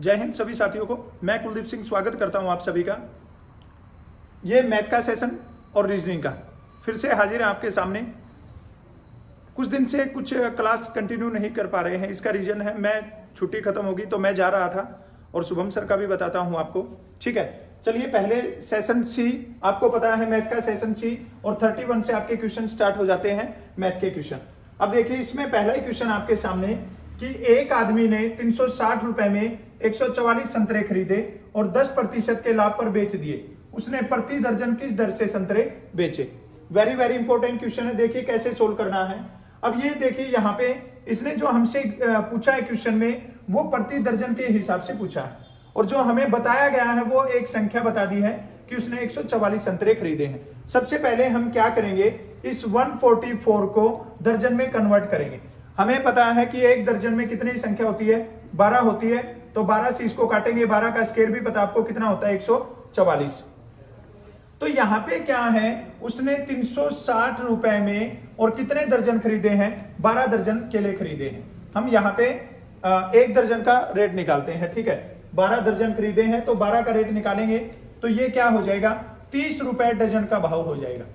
जय हिंद सभी साथियों को। मैं कुलदीप सिंह स्वागत करता हूं आप सभी का। ये मैथ का सेशन और रीजनिंग का फिर से हाजिर है आपके सामने। कुछ दिन से कुछ क्लास कंटिन्यू नहीं कर पा रहे हैं, इसका रीजन है मैं छुट्टी खत्म होगी तो मैं जा रहा था, और शुभम सर का भी बताता हूं आपको। ठीक है, चलिए पहले सेशन सी, आपको पता है मैथ का सेशन सी, और 31 से आपके क्वेश्चन स्टार्ट हो जाते हैं मैथ के क्वेश्चन। अब देखिए इसमें पहला ही क्वेश्चन आपके सामने कि एक आदमी ने 360 रुपए में 144 संतरे खरीदे और 10% के लाभ पर बेच दिए। उसने प्रति दर्जन किस दर से संतरे बेचे? वेरी वेरी इंपॉर्टेंट क्वेश्चन है। देखिए कैसे सोल्व करना है। अब ये देखिए यहाँ पे इसने जो हमसे पूछा है क्वेश्चन में, वो प्रति दर्जन के हिसाब से पूछा है, और जो हमें बताया गया है वो एक संख्या बता दी है कि उसने 144 संतरे खरीदे हैं। सबसे पहले हम क्या करेंगे, इस 144 को दर्जन में कन्वर्ट करेंगे। हमें पता है कि एक दर्जन में कितनी संख्या होती है, 12 होती है, तो 12 से इसको काटेंगे, 12 का स्क्वायर भी पता आपको कितना होता है, 144। तो यहाँ पे क्या है, उसने 360 रुपए में और कितने दर्जन खरीदे हैं, 12 दर्जन केले खरीदे हैं। हम यहाँ पे एक दर्जन का रेट निकालते हैं। ठीक है, 12 दर्जन खरीदे हैं तो 12 का रेट निकालेंगे तो ये क्या हो जाएगा, 30 रुपए डजन का भाव हो जाएगा।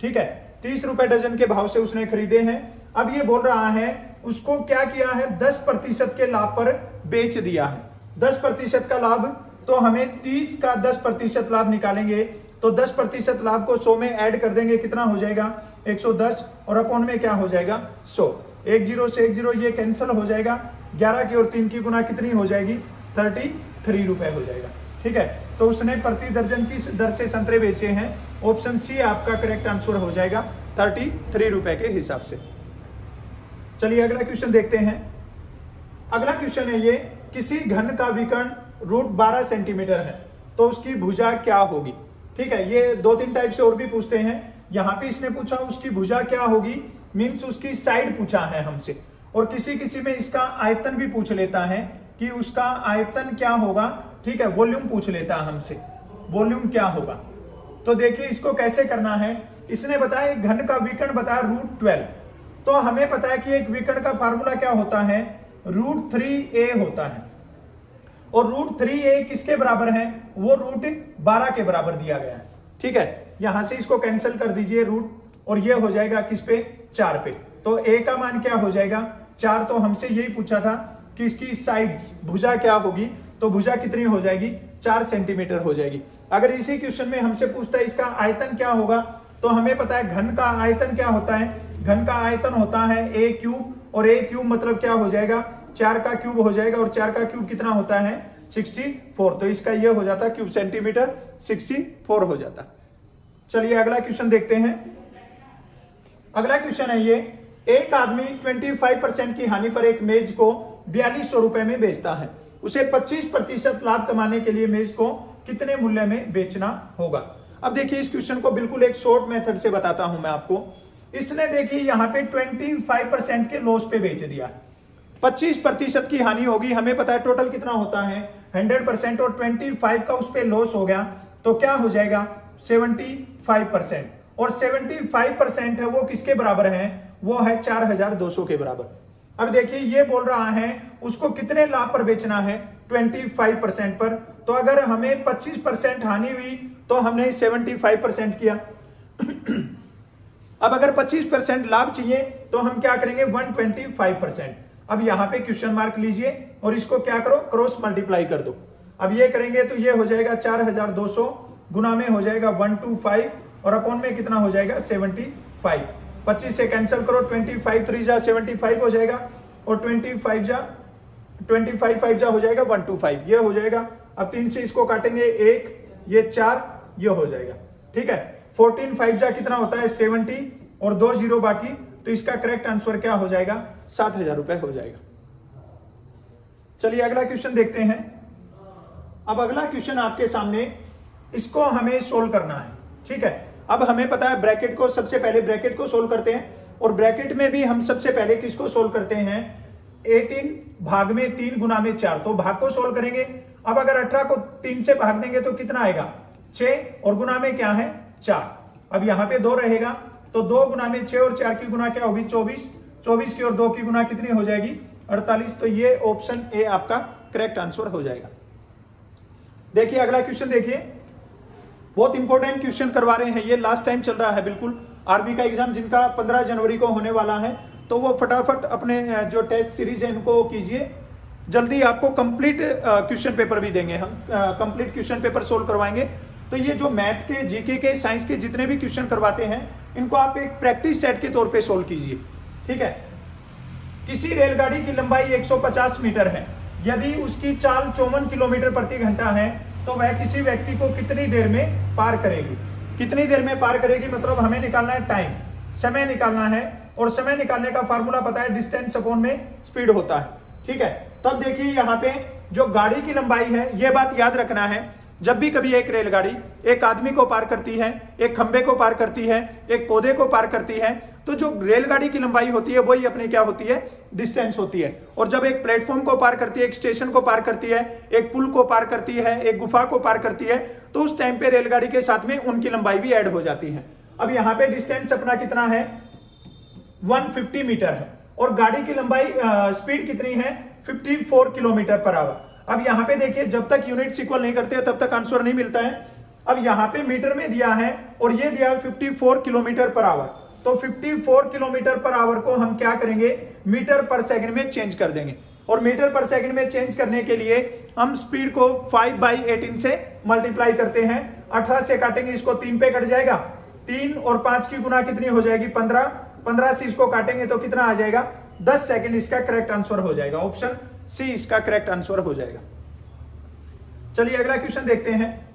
ठीक है, 30 रुपए डजन के भाव से उसने खरीदे हैं। अब ये बोल रहा है उसको क्या किया है, 10% के लाभ पर बेच दिया है। 10% का लाभ, तो हमें 30 का 10% लाभ निकालेंगे तो 10% लाभ को 100 में ऐड कर देंगे, कितना हो जाएगा, 110, और अपॉन में क्या हो जाएगा, 100। 1 0 से 1 0 ये कैंसिल हो जाएगा, 11 की और 3 की गुना कितनी हो जाएगी, 33 रुपए हो जाएगा। ठीक है, तो उसने प्रति दर्जन किस दर से संतरे बेचे हैं, ऑप्शन सी आपका करेक्ट आंसर हो जाएगा, 33 रुपए के हिसाब से। चलिए अगला क्वेश्चन देखते हैं। अगला क्वेश्चन है ये, किसी घन का विकर्ण रूट 12 सेंटीमीटर है तो उसकी भुजा क्या होगी? ठीक है, ये 2-3 टाइप से और भी पूछते हैं। यहां पे इसने पूछा उसकी भुजा क्या होगी, मीन्स उसकी साइड पूछा है हमसे, और किसी किसी में इसका आयतन भी पूछ लेता है कि उसका आयतन क्या होगा। ठीक है, वॉल्यूम पूछ लेता है हमसे, वॉल्यूम क्या होगा। तो देखिए इसको कैसे करना है। इसने बताया एक घन का विकर्ण बताया √12, तो हमें पता है कि एक विकर्ण का फार्मूला क्या होता है, √3a होता है, और √3a किसके बराबर है, वो √12 के बराबर दिया गया है। ठीक है, यहां से इसको कैंसिल कर दीजिए रूट, और ये हो जाएगा किस पे, 4 पे। तो a का मान क्या हो जाएगा, 4। तो हमसे यही पूछा था कि इसकी साइड्स भुजा क्या होगी, तो भुजा कितनी हो जाएगी, 4 सेंटीमीटर हो जाएगी। अगर इसी क्वेश्चन में हमसे पूछता है इसका आयतन क्या होगा, तो हमें पता है घन का आयतन क्या होता है, घन का आयतन होता है a क्यूब, और a क्यूब मतलब क्या हो जाएगा, 4 का क्यूब हो जाएगा, और 4 का क्यूब कितना होता है, 64। तो इसका ये हो जाता क्यूब सेंटीमीटर, 64 हो जाता। चलिए अगला क्वेश्चन देखते हैं। अगला क्वेश्चन है ये, एक आदमी 25% की हानि पर एक मेज को 4200 रुपए में बेचता है। उसे 25% लाभ कमाने के लिए मेज को कितने मूल्य में बेचना होगा? अब देखिए इस क्वेश्चन को बिल्कुल एक शॉर्ट मेथड से बताता हूं मैं आपको। इसने देखिए यहां पे 25% के लॉस पे बेच दिया, 25% की हानि होगी। हमें पता है टोटल कितना होता है, 100%, और 25 का उस पे लॉस हो गया तो क्या हो जाएगा, 75%, और 75% है वो किसके बराबर है, वो है 4200 के बराबर। अब देखिए ये बोल रहा है उसको कितने लाभ पर बेचना है, 25% पर। तो अगर हमें 25% हानि हुई तो हमने 75% किया। अब अगर 25% लाभ चाहिए तो हम क्या करेंगे, 125%। अब यहां पे क्वेश्चन मार्क लीजिए और इसको क्या करो, क्रॉस मल्टीप्लाई कर दो। अब ये करेंगे तो ये हो जाएगा 4200, गुना में हो जाएगा 125, और अपॉन में कितना हो जाएगा, 75। 25 से कैंसिल करो, 25 3 जा 75 हो जाएगा, और 25 5 जा हो जाएगा 125, ये हो जाएगा। अब 3 से इसको काटेंगे 1, ये 4, ये हो जाएगा। ठीक है, 14 5 जा कितना होता है, 70, और 2 0 बाकी, तो इसका करेक्ट आंसर क्या हो जाएगा, 7000 रुपए हो जाएगा। चलिए अगला क्वेश्चन देखते हैं। अब अगला क्वेश्चन आपके सामने, इसको हमें सोल्व करना है। ठीक है, अब हमें पता है ब्रैकेट को, सबसे पहले ब्रैकेट को सोल्व करते हैं, और ब्रैकेट में भी हम सबसे पहले किसको सोल्व करते हैं, 18 भाग में 3 गुना में 4, तो भाग को सोल्व करेंगे। अब अगर 18 को 3 से भाग देंगे तो कितना आएगा, 6, और गुना में क्या है, 4। अब यहां पे 2 रहेगा, तो 2 गुना में 6 और 4 की गुना क्या होगी, 24। 24 की और 2 की गुना कितनी हो जाएगी, 48। तो ये ऑप्शन ए आपका करेक्ट आंसर हो जाएगा। देखिए अगला क्वेश्चन देखिए, बहुत इंपॉर्टेंट क्वेश्चन करवा रहे हैं, ये लास्ट टाइम चल रहा है बिल्कुल। आर्मी का एग्जाम जिनका 15 जनवरी को होने वाला है, तो वो फटाफट अपने जो टेस्ट सीरीज है इनको कीजिए। जल्दी आपको कंप्लीट क्वेश्चन पेपर भी देंगे हम, कंप्लीट क्वेश्चन पेपर सोल्व करवाएंगे। तो ये जो मैथ के, जीके के, साइंस के जितने भी क्वेश्चन करवाते हैं, इनको आप एक प्रैक्टिस सेट के तौर पे सोल्व कीजिए, ठीक है। किसी रेलगाड़ी की लंबाई 150 मीटर है, यदि उसकी चाल 54 किलोमीटर प्रति घंटा है, तो वह किसी व्यक्ति को कितनी देर में पार करेगी। कितनी देर में पार करेगी मतलब हमें निकालना है टाइम, समय निकालना है, और समय निकालने का फार्मूला पता है, डिस्टेंस अपॉन में स्पीड होता है, ठीक है। तब देखिए यहाँ पे जो गाड़ी की लंबाई है, ये बात याद रखना है, जब भी कभी एक रेलगाड़ी एक आदमी को पार करती है, एक खंबे को पार करती है, एक पौधे को पार करती है, तो जो रेलगाड़ी की लंबाई होती है वही अपनी क्या होती है, डिस्टेंस होती है। और जब एक प्लेटफॉर्म को पार करती है, एक स्टेशन को पार करती है, एक पुल को पार करती है, एक गुफा को पार करती है, तो उस टाइम पे रेलगाड़ी के साथ में उनकी लंबाई भी ऐड हो जाती है। अब यहाँ पे डिस्टेंस अपना कितना है, 150 मीटर है, और गाड़ी की लंबाई स्पीड कितनी है, 54 किलोमीटर पर आवर। अब यहाँ पे देखिए, जब तक यूनिट्स इक्वल नहीं करते तब तक आंसर नहीं मिलता है। अब यहाँ पे मीटर में दिया है और ये दिया है 54 किलोमीटर पर आवर, तो 54 किलोमीटर पर आवर को हम क्या करेंगे, मीटर पर सेकंड में चेंज कर देंगे। और मीटर पर सेकंड में चेंज करने के लिए हम स्पीड को 5/18 से मल्टीप्लाई करते हैं। 18 से काटेंगे इसको, 3 पे कट जाएगा, 3 और 5 की गुना कितनी हो जाएगी, 15। 15 से इसको काटेंगे तो कितना आ जाएगा, 10 सेकंड। इसका करेक्ट आंसर हो जाएगा, ऑप्शन सी इसका करेक्ट आंसर हो जाएगा। चलिए अगला क्वेश्चन देखते हैं।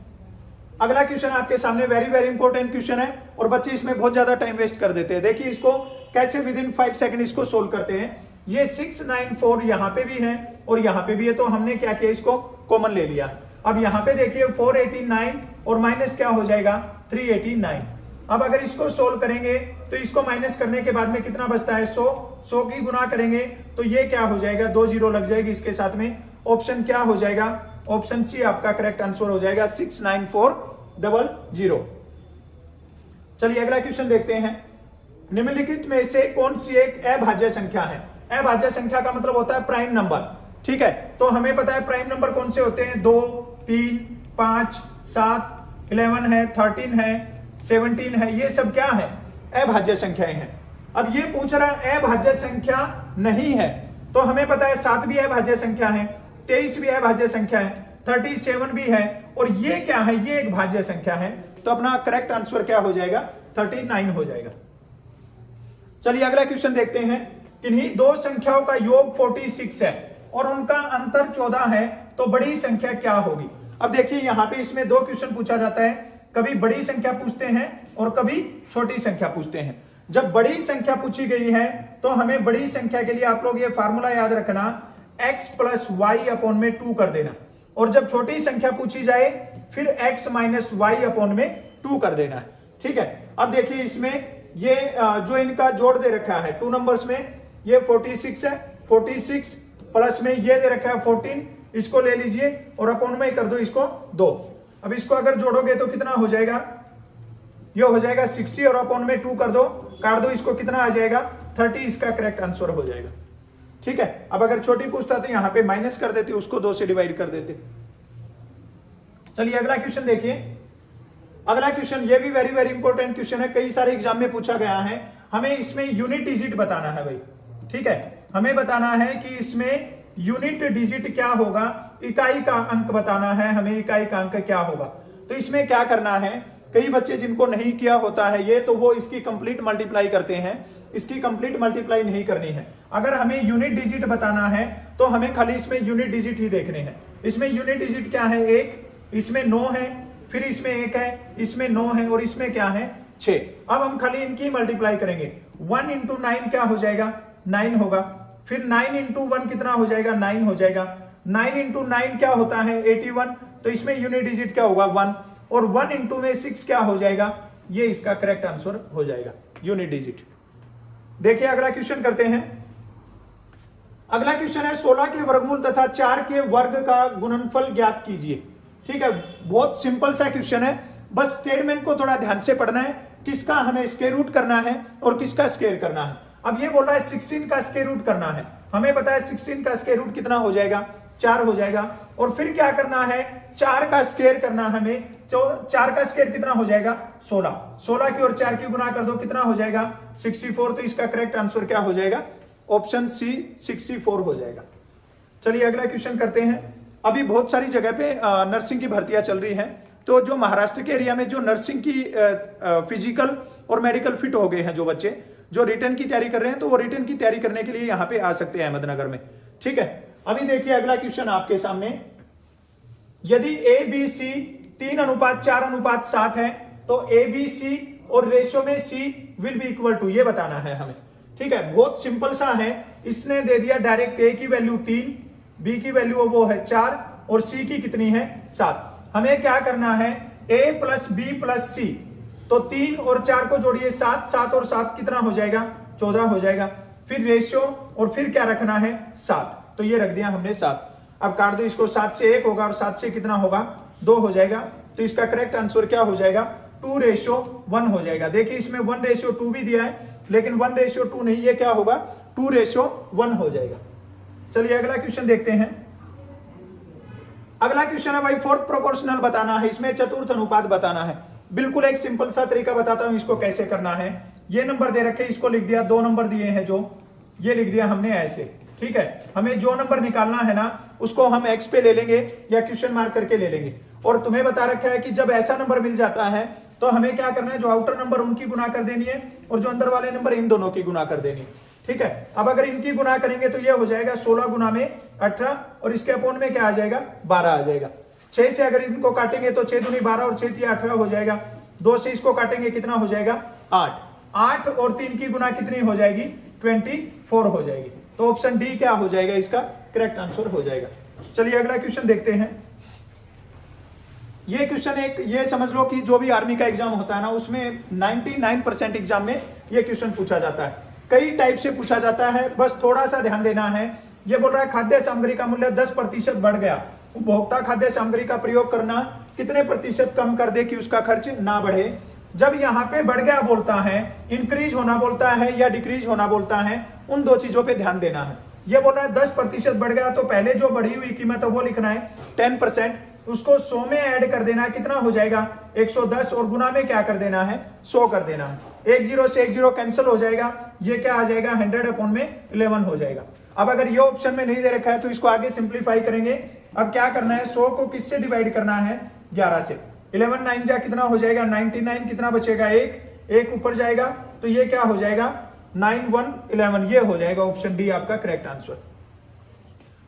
अगला क्वेश्चन आपके सामने वेरी वेरी इंपॉर्टेंट क्वेश्चन है, और बच्चे इसमें बहुत ज्यादा टाइम वेस्ट कर देते हैं। देखिए इसको कैसे विद इन 5 सेकंड इसको सोल्व करते हैं। ये 694 यहाँ पे भी है और यहाँ पे भी है, तो हमने क्या किया, इसको कॉमन ले लिया। अब यहाँ पे देखिए 489 और माइनस क्या हो जाएगा, 389। अब अगर इसको सोल्व करेंगे तो इसको माइनस करने के बाद में कितना बचता है, 100 की गुना करेंगे तो ये क्या हो जाएगा, 2 जीरो लग जाएगी इसके साथ में। ऑप्शन क्या हो जाएगा, ऑप्शन सी आपका करेक्ट आंसर हो जाएगा, 69400। चलिए अगला क्वेश्चन देखते हैं। निम्नलिखित में से कौन सी एक अभाज्य संख्या है। अभाज्य संख्या का मतलब होता है प्राइम नंबर, ठीक है। तो हमें पता है प्राइम नंबर कौन से होते हैं, 2, 3, 5, 7, 11 है, 13 है, 17 है, ये सब क्या है, अभाज्य संख्याएं हैं। अब ये पूछ रहा है अभाज्य संख्या नहीं है, तो हमें पता है 7 भी अभाज्य संख्या है, 23 भी अभाज्य संख्या है, 37 भी है, और ये क्या है, ये एक भाज्य संख्या है। तो अपना करेक्ट आंसर क्या हो जाएगा, 39 हो जाएगा। चलिए अगला क्वेश्चन देखते हैं। किन्हीं दो संख्याओं का योग 46 है और उनका अंतर 14 है, तो बड़ी संख्या क्या होगी। अब देखिए यहाँ पे इसमें 2 क्वेश्चन पूछा जाता है, कभी बड़ी संख्या पूछते हैं और कभी छोटी संख्या पूछते हैं। जब बड़ी संख्या पूछी गई है तो हमें बड़ी संख्या के लिए आप लोग ये फार्मूला याद रखना, x + y/में 2 कर देना, और जब छोटी संख्या पूछी जाए फिर x - y/में 2 कर देना है, ठीक है। अब देखिए इसमें ये जो इनका जोड़ दे रखा है 2 नंबर्स में, ये 46 है, 46 प्लस में ये दे रखा है 14, इसको ले लीजिए और अपॉन में कर दो इसको 2। अब इसको अगर जोड़ोगे तो कितना हो जाएगा, ये हो जाएगा 60 और अपॉन में 2 कर दो, काट दो, इसको कितना आ जाएगा 30, इसका करेक्ट आंसर हो जाएगा, ठीक है। अब अगर छोटी पूछता तो यहां पे माइनस कर देते, उसको 2 से डिवाइड कर देते। चलिए अगला क्वेश्चन देखिए। अगला क्वेश्चन ये भी वेरी वेरी इंपॉर्टेंट क्वेश्चन है, कई सारे एग्जाम में पूछा गया है। हमें इसमें यूनिट डिजिट बताना है भाई, ठीक है। हमें बताना है कि इसमें यूनिट डिजिट क्या होगा, इकाई का अंक बताना है हमें, इकाई का अंक क्या होगा। तो इसमें क्या करना है, कई बच्चे जिनको नहीं किया होता है ये, तो वो इसकी कंप्लीट मल्टीप्लाई करते हैं, इसकी कंप्लीट मल्टीप्लाई नहीं करनी है। अगर हमें यूनिट डिजिट बताना है तो हमें खाली इसमें यूनिट डिजिट ही देखने हैं। इसमें यूनिट डिजिट क्या है, 1, इसमें 9 है, फिर इसमें 1 है, इसमें 9 है, और इसमें क्या है 6। अब हम खाली इनकी मल्टीप्लाई करेंगे। 1 × 9 क्या हो जाएगा, 9 होगा। फिर 9 × 1 कितना हो जाएगा, 9 हो जाएगा। 9 × 9 क्या होता है, 81, तो इसमें यूनिट डिजिट क्या होगा, 1, और 1 × 6 क्या हो जाएगा, ये इसका करेक्ट आंसर हो जाएगा, यूनिट डिजिट। देखिए अगला क्वेश्चन करते हैं। अगला क्वेश्चन है 16 के वर्गमूल तथा 4 के वर्ग का गुणनफल ज्ञात कीजिए, ठीक है। बहुत सिंपल सा क्वेश्चन है, बस स्टेटमेंट को थोड़ा ध्यान से पढ़ना है, किसका हमें स्क्वायर रूट करना है और किसका स्क्वायर करना है। अब ये बोल रहा है 16 का स्क्वायर रूट करना है, हमें पता है 16 का स्क्वायर रूट कितना हो जाएगा, 4 हो जाएगा। और फिर क्या करना है, 4 का स्क्वायर करना है हमें। 4 का स्क्वायर कितना हो जाएगा, 16। 16 की और 4 की गुना कर दो, कितना हो जाएगा 64। तो इसका करेक्ट आंसर क्या हो जाएगा, ऑप्शन सी 64 हो जाएगा। चलिए अगला क्वेश्चन करते हैं। अभी बहुत सारी जगह पे नर्सिंग की भर्तियां चल रही हैं, तो जो महाराष्ट्र के एरिया में जो नर्सिंग की फिजिकल और मेडिकल फिट हो गए हैं जो बच्चे जो रिटर्न की तैयारी कर रहे हैं, तो वो रिटर्न की तैयारी करने के लिए यहाँ पे आ सकते हैं अहमदनगर में। ठीक है, अभी देखिए अगला क्वेश्चन आपके सामने। यदि ए बी सी 3:4:7 है तो ए बी सी और रेशियो में सी विल बी इक्वल टू, ये बताना है हमें। ठीक है, बहुत सिंपल सा है। इसने दे दिया डायरेक्ट ए की वैल्यू 3, बी की वैल्यू वो है 4 और सी की कितनी है 7। हमें क्या करना है, ए प्लस बी प्लस सी, तो 3 और 4 को जोड़िए 7, 7 और 7 कितना हो जाएगा 14 हो जाएगा। फिर रेशियो और फिर क्या रखना है 7, तो ये रख दिया हमने 7। अब काट दो इसको, 7 से 1 होगा और 7 से कितना होगा 2 हो जाएगा। तो इसका करेक्ट आंसर क्या हो जाएगा 2:1 हो जाएगा। देखिए इसमें 1:2 भी दिया है, लेकिन 1:2 नहीं, ये क्या होगा 2:1 हो जाएगा। चलिए अगला क्वेश्चन देखते हैं। अगला क्वेश्चन है भाई फोर्थ प्रोपोर्शनल बताना है, इसमें चतुर्थ अनुपात बताना है। बिल्कुल एक सिंपल सा तरीका बताता हूं इसको कैसे करना है। ये नंबर दे रखे, इसको लिख दिया, 2 नंबर दिए हैं जो, ये लिख दिया हमने ऐसे। ठीक है, हमें जो नंबर निकालना है ना उसको हम एक्स पे ले लेंगे या क्वेश्चन मार्क करके ले लेंगे। और तुम्हें बता रखा है कि जब ऐसा नंबर मिल जाता है तो हमें क्या करना है, जो आउटर नंबर उनकी गुना कर देनी है और जो अंदर वाले नंबर इन दोनों की गुना कर देनी है। ठीक है, अब अगर इनकी गुना करेंगे तो ये हो जाएगा 16 गुना में 18 और इसके अपोन में क्या आ जाएगा 12 आ जाएगा। 6 से अगर इनको काटेंगे तो 6 दूनी 12 और 6 18 हो जाएगा। 2 से इसको काटेंगे कितना हो जाएगा 8। 8 और 3 की गुना कितनी हो जाएगी 24 हो जाएगी। तो ऑप्शन डी क्या हो जाएगा, इसका करेक्ट आंसर हो जाएगा। चलिए अगला क्वेश्चन देखते हैं। ये क्वेश्चन एक ये समझ लो कि जो भी आर्मी का एग्जाम होता है ना उसमें 99% एग्जाम में ये क्वेश्चन पूछा जाता है। कई टाइप से पूछा जाता है, बस थोड़ा सा ध्यान देना है। ये बोल रहा है खाद्य सामग्री का मूल्य 10% बढ़ गया, उपभोक्ता खाद्य सामग्री का प्रयोग करना कितने प्रतिशत कम कर दे कि उसका खर्च ना बढ़े। जब यहाँ पे बढ़ गया बोलता है, इंक्रीज होना बोलता है या डिक्रीज होना बोलता है, उन 2 चीजों पे ध्यान देना है। ये बोल रहा है 10% बढ़ गया, तो पहले जो बढ़ी हुई कीमत है वो लिखना है 10%, उसको 100 में ऐड कर देना, कितना हो जाएगा 110 और गुना में क्या कर देना है 100 कर देना है। 10 से 10 कैंसिल हो जाएगा, ये क्या आ जाएगा 100/11 हो जाएगा। अब अगर ये ऑप्शन में नहीं दे रखा है तो इसको आगे सिंप्लीफाई करेंगे। अब क्या करना है, 100 को किससे डिवाइड करना है 11 से। 11 9 जा कितना हो जाएगा 99, कितना बचेगा 1 ऊपर जाएगा, तो ये क्या हो जाएगा 9 1 11, ये हो जाएगा ऑप्शन डी आपका करेक्ट आंसर।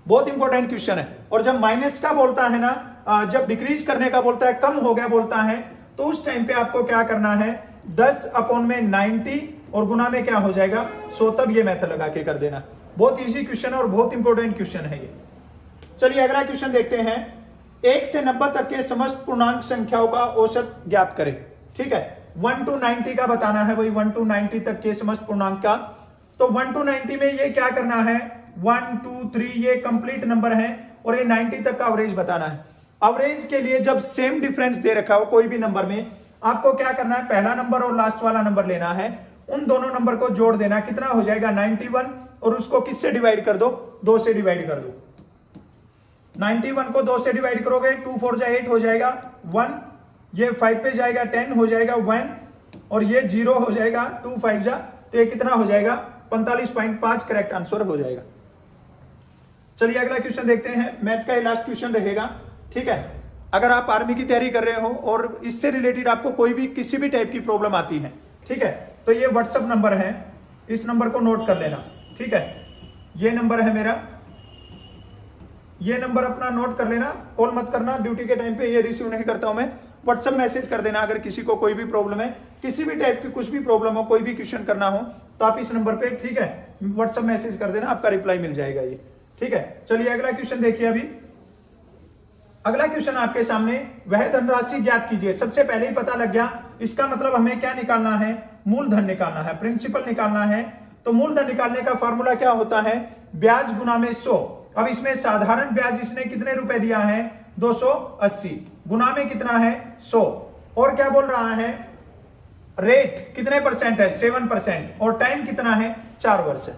बहुत इंपॉर्टेंट क्वेश्चन है। और जब माइनस का बोलता है ना, जब डिक्रीज करने का बोलता है, कम हो गया बोलता है, तो उस टाइम पे आपको क्या करना है 10/90 और गुना में क्या हो जाएगा 100, तब ये मेथड लगा के कर देना। बहुत इजी क्वेश्चन है और बहुत इंपॉर्टेंट क्वेश्चन है ये। चलिए अगला क्वेश्चन देखते हैं। 1 से 90 तक के समस्त पूर्णांक संख्याओं का औसत ज्ञात करें। ठीक है, 1 to 90 का बताना है भाई, 1 to 90 तक के समस्त पूर्णांक का। तो 1 to 90 में ये क्या करना है 1 2 3 ये कंप्लीट नंबर है और ये 90 तक का एवरेज बताना है। एवरेज के लिए जब सेम डिफरेंस दे रखा हो कोई भी नंबर में, आपको क्या करना है, पहला नंबर और लास्ट वाला नंबर लेना है, उन दोनों नंबर को जोड़ देना, कितना हो जाएगा 91 और उसको किससे डिवाइड कर दो 2 से डिवाइड कर दो। 91 को 2 से डिवाइड करोगे 2 4 जा 8 हो जाएगा 1, ये 5 पे जाएगा 10 हो जाएगा 1 और ये 0 हो जाएगा 2 5 जा, तो ये कितना हो जाएगा 45.5 करेक्ट आंसर हो जाएगा। चलिए अगला क्वेश्चन देखते हैं, मैथ का लास्ट क्वेश्चन रहेगा। ठीक है, अगर आप आर्मी की तैयारी कर रहे हो और इससे रिलेटेड आपको कोई भी किसी भी टाइप की प्रॉब्लम आती है, ठीक है, तो ये व्हाट्सएप नंबर है, इस नंबर को नोट कर लेना। ठीक है, ये नंबर है मेरा, ये नंबर अपना नोट कर लेना, कॉल मत करना, ड्यूटी के टाइम पे ये रिसीव नहीं करता हूं मैं। व्हाट्सएप मैसेज कर देना अगर किसी को कोई भी प्रॉब्लम है, किसी भी टाइप की कुछ भी प्रॉब्लम हो, कोई भी क्वेश्चन करना हो तो आप इस नंबर पे, ठीक है, व्हाट्सएप मैसेज कर देना, आपका रिप्लाई मिल जाएगा ये। ठीक है, चलिए अगला क्वेश्चन देखिए। अभी अगला क्वेश्चन आपके सामने, वह धनराशि ज्ञात कीजिए। सबसे पहले ही पता लग गया, इसका मतलब हमें क्या निकालना है, मूलधन निकालना है, प्रिंसिपल निकालना है। तो मूलधन निकालने का फॉर्मूला क्या होता है, ब्याज गुना में 100। अब इसमें साधारण ब्याज इसने कितने रुपए दिया है 280, गुना में कितना है 100, और क्या बोल रहा है रेट कितने परसेंट है 7%, और टाइम कितना है 4 वर्ष।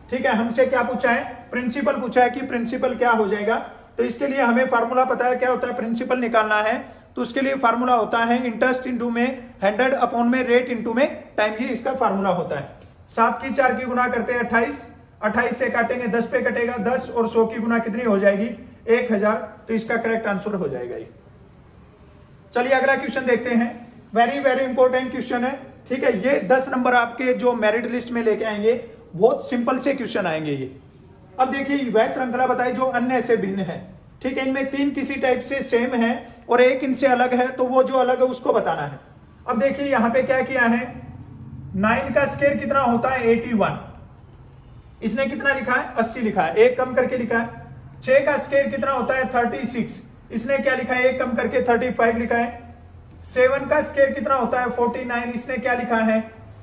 ठीक है, हमसे क्या पूछा है, प्रिंसिपल पूछा है कि प्रिंसिपल क्या हो जाएगा तो इसके लिए हमें फार्मूला पता है क्या होता है, प्रिंसिपल निकालना है तो उसके लिए फार्मूला होता है इंटरेस्ट इंटू में 100 अपॉन में रेट इंटू में टाइम, ये इसका फार्मूला होता है। 7 की 4 की गुना करते हैं 28, 28 से काटेंगे 10 पे कटेगा 10 और 100 की गुना कितनी हो जाएगी 1000, तो इसका करेक्ट आंसर हो जाएगा ये। चलिए अगला क्वेश्चन देखते हैं, वेरी वेरी इंपॉर्टेंट क्वेश्चन है, ठीक है। ये 10 नंबर आपके जो मेरिट लिस्ट में लेके आएंगे, बहुत सिंपल से क्वेश्चन आएंगे ये। अब देखिए वह श्रृंखला बताई जो अन्य से भिन्न है, ठीक है। इनमें 3 किसी टाइप से सेम है और एक इनसे अलग है, तो वो जो अलग है उसको बताना है। अब देखिए यहां पे क्या किया है, 9 का स्क्वायर कितना होता है 81, इसने कितना लिखा है 80 लिखा है, एक कम करके लिखा है। 6 का स्क्वायर कितना होता है 36, इसने क्या लिखा है एक कम करके 35 लिखा है। 7 का स्क्वायर कितना होता है 49, इसने क्या लिखा है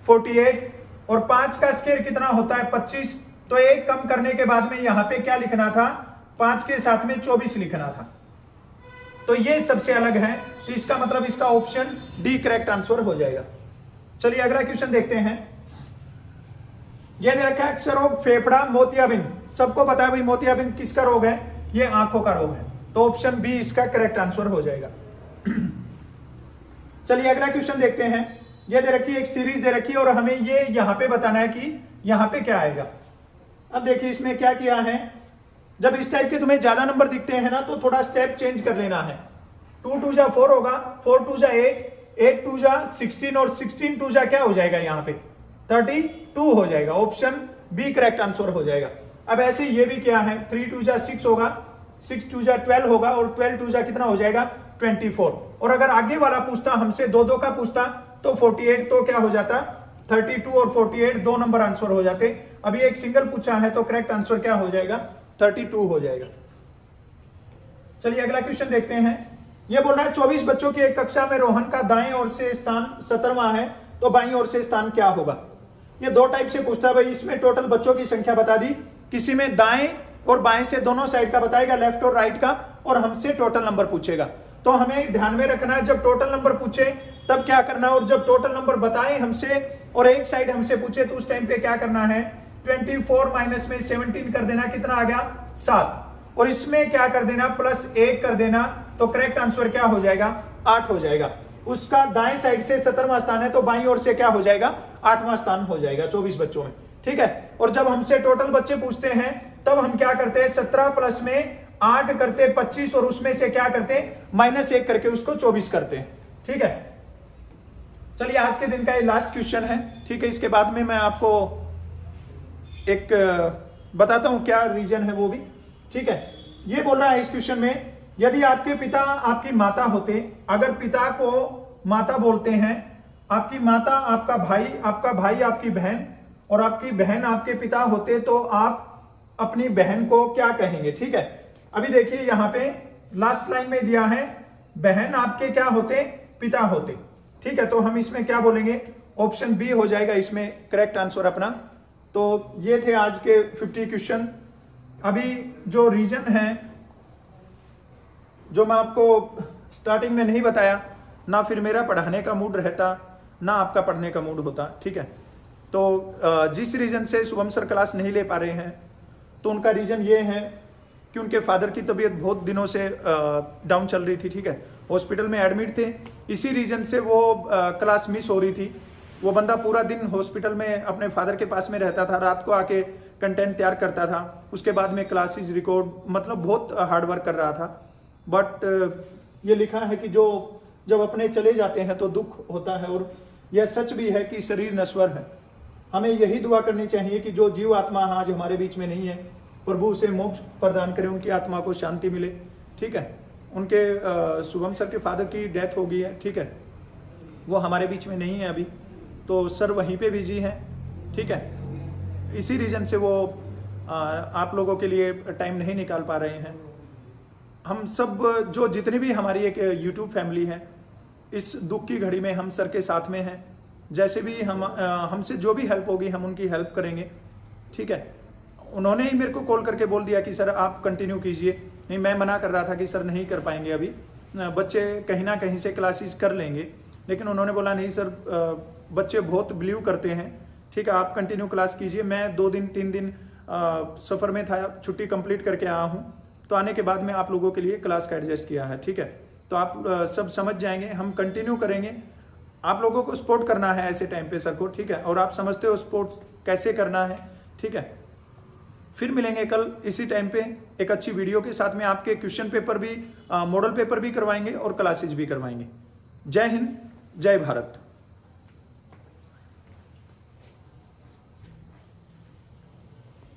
48, और 5 का स्क्वायर कितना होता है 25, तो एक कम करने के बाद में यहां पे क्या लिखना था, 5 के साथ में 24 लिखना था, तो ये सबसे अलग है, तो इसका मतलब इसका ऑप्शन डी करेक्ट आंसर हो जाएगा। चलिए अगला क्वेश्चन देखते हैं, यह दे रखा है अक्सर रोग फेफड़ा मोतियाबिंद, सबको पता है भाई मोतियाबिंद किसका रोग है, ये आंखों का रोग है, तो ऑप्शन बी इसका करेक्ट आंसर हो जाएगा। चलिए अगला क्वेश्चन देखते हैं, यह दे रखी है एक सीरीज दे रखी है और हमें ये यहां पे बताना है कि यहां पे क्या आएगा। अब देखिए इसमें क्या किया है, जब इस टाइप के तुम्हें ज्यादा नंबर दिखते हैं ना, तो थोड़ा स्टेप चेंज कर लेना है। 2 2 जा 4 होगा, 4 2 जा 8, 8 2 जा 16 और 16 2 जा क्या हो जाएगा यहाँ पे 32 हो जाएगा, ऑप्शन बी करेक्ट आंसर हो जाएगा। अब ऐसे ये भी क्या है, 3 2 जा 6 होगा, 6 2 जा 12 होगा और 12 2 जा कितना हो जाएगा 24, और अगर आगे वाला पूछता हमसे 2 2 का पूछता तो 48, तो क्या हो जाता 32 और 48 2 नंबर आंसर हो जाते। अभी एक सिंगल पूछा है तो करेक्ट आंसर क्या हो जाएगा 32 हो जाएगा। चलिए अगला क्वेश्चन देखते हैं, यह बोल रहा है 24 बच्चों की एक कक्षा में रोहन का दाएं ओर से स्थान 17वां है, तो बाईं ओर से स्थान क्या होगा। ये 2 टाइप से पूछता है भाई, इसमें टोटल बच्चों की संख्या बता दी, किसी में दाएं और बाएं से दोनों साइड का बताएगा, लेफ्ट और राइट का, और हमसे टोटल नंबर पूछेगा। तो हमें ध्यान में रखना है जब टोटल नंबर पूछे तब क्या करना है, और जब टोटल नंबर बताए हमसे और एक साइड हमसे पूछे तो उस टाइम पे क्या करना है, 24 माइनस में 17 कर देना, कितना आ गया 7, और इसमें क्या कर देना प्लस 1 कर देना, तो करेक्ट आंसर क्या हो जाएगा 8 हो जाएगा। उसका दाएं साइड से 17वां स्थान है, तो बाईं ओर से क्या हो जाएगा 8वां स्थान हो जाएगा 24 बच्चों में, ठीक है। और जब हमसे टोटल बच्चे पूछते हैं तब हम क्या करते हैं, 17 प्लस में 8 करते 25, और उसमें से क्या करते -1 करके उसको 24 करते हैं, ठीक है। चलिए आज के दिन का ये लास्ट क्वेश्चन है, ठीक है। इसके बाद में मैं आपको एक बताता हूं क्या रीजन है वो भी, ठीक है। ये बोल रहा है इस क्वेश्चन में, यदि आपके पिता आपकी माता होते, अगर पिता को माता बोलते हैं, आपकी माता आपका भाई आपकी बहन, और आपकी बहन आपके पिता होते, तो आप अपनी बहन को क्या कहेंगे, ठीक है। अभी देखिए यहां पे लास्ट लाइन में दिया है बहन आपके क्या होते, पिता होते, ठीक है। तो हम इसमें क्या बोलेंगे, ऑप्शन बी हो जाएगा इसमें करेक्ट आंसर अपना। तो ये थे आज के 50 क्वेश्चन। अभी जो रीजन है जो मैं आपको स्टार्टिंग में नहीं बताया, ना फिर मेरा पढ़ाने का मूड रहता, ना आपका पढ़ने का मूड होता, ठीक है। तो जिस रीजन से शुभम सर क्लास नहीं ले पा रहे हैं, तो उनका रीजन ये है कि उनके फादर की तबीयत बहुत दिनों से डाउन चल रही थी, ठीक है। हॉस्पिटल में एडमिट थे, इसी रीजन से वो क्लास मिस हो रही थी। वो बंदा पूरा दिन हॉस्पिटल में अपने फादर के पास में रहता था, रात को आके कंटेंट तैयार करता था, उसके बाद में क्लासेस रिकॉर्ड, मतलब बहुत हार्ड वर्क कर रहा था। बट ये लिखा है कि जो जब अपने चले जाते हैं तो दुख होता है, और यह सच भी है कि शरीर नश्वर है। हमें यही दुआ करनी चाहिए कि जो जीव आत्मा आज हमारे बीच में नहीं है, प्रभु उसे मोक्ष प्रदान करे, उनकी आत्मा को शांति मिले, ठीक है। उनके शुभम सर के फादर की डेथ हो गई है, ठीक है, वो हमारे बीच में नहीं है अभी, तो सर वहीं पे बिजी हैं, ठीक है। इसी रीजन से वो आप लोगों के लिए टाइम नहीं निकाल पा रहे हैं। हम सब जो जितनी भी हमारी एक यूट्यूब फैमिली है, इस दुख की घड़ी में हम सर के साथ में हैं। जैसे भी हमसे जो भी हेल्प होगी हम उनकी हेल्प करेंगे, ठीक है। उन्होंने ही मेरे को कॉल करके बोल दिया कि सर आप कंटिन्यू कीजिए, नहीं मैं मना कर रहा था कि सर नहीं कर पाएंगे, अभी बच्चे कहीं ना कहीं से क्लासेस कर लेंगे, लेकिन उन्होंने बोला नहीं सर बच्चे बहुत बिलीव करते हैं, ठीक है आप कंटिन्यू क्लास कीजिए। मैं 2 दिन 3 दिन सफ़र में था, छुट्टी कंप्लीट करके आया हूँ, तो आने के बाद में आप लोगों के लिए क्लास का एडजस्ट किया है, ठीक है। तो आप सब समझ जाएंगे, हम कंटिन्यू करेंगे। आप लोगों को सपोर्ट करना है ऐसे टाइम पे सर को, ठीक है, और आप समझते हो सपोर्ट कैसे करना है, ठीक है। फिर मिलेंगे कल इसी टाइम पे एक अच्छी वीडियो के साथ में, आपके क्वेश्चन पेपर भी, मॉडल पेपर भी करवाएंगे और क्लासेज भी करवाएंगे। जय हिंद, जय भारत।